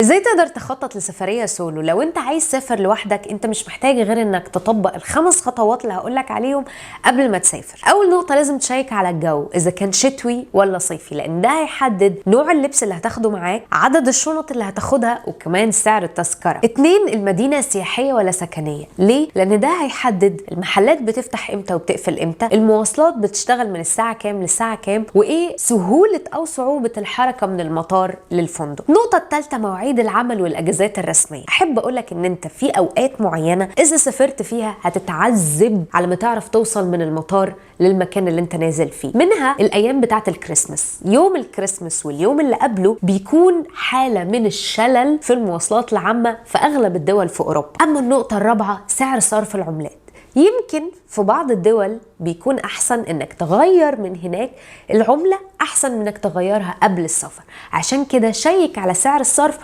ازاي تقدر تخطط لسفرية سولو؟ لو انت عايز تسافر لوحدك انت مش محتاج غير انك تطبق ال5 خطوات اللي هقولك عليهم قبل ما تسافر. اول نقطة لازم تشيك على الجو اذا كان شتوي ولا صيفي، لان ده هيحدد نوع اللبس اللي هتاخده معاك، عدد الشنط اللي هتاخدها، وكمان سعر التذكرة. 2 المدينة سياحية ولا سكنية؟ ليه؟ لان ده هيحدد المحلات بتفتح امتى وبتقفل امتى، المواصلات بتشتغل من الساعة كام للساعة كام، وايه سهولة او صعوبة الحركة من المطار للفندق. النقطة الثالثة مواعيد العمل والاجازات الرسميه. احب اقولك ان انت في اوقات معينه اذا سافرت فيها هتتعذب على ما تعرف توصل من المطار للمكان اللي انت نازل فيه، منها الايام بتاعه الكريسماس. يوم الكريسماس واليوم اللي قبله بيكون حاله من الشلل في المواصلات العامه في اغلب الدول في اوروبا. اما النقطه الرابعه سعر صرف العملات. يمكن في بعض الدول بيكون احسن انك تغير من هناك العملة احسن من انك تغيرها قبل السفر، عشان كده شيك على سعر الصرف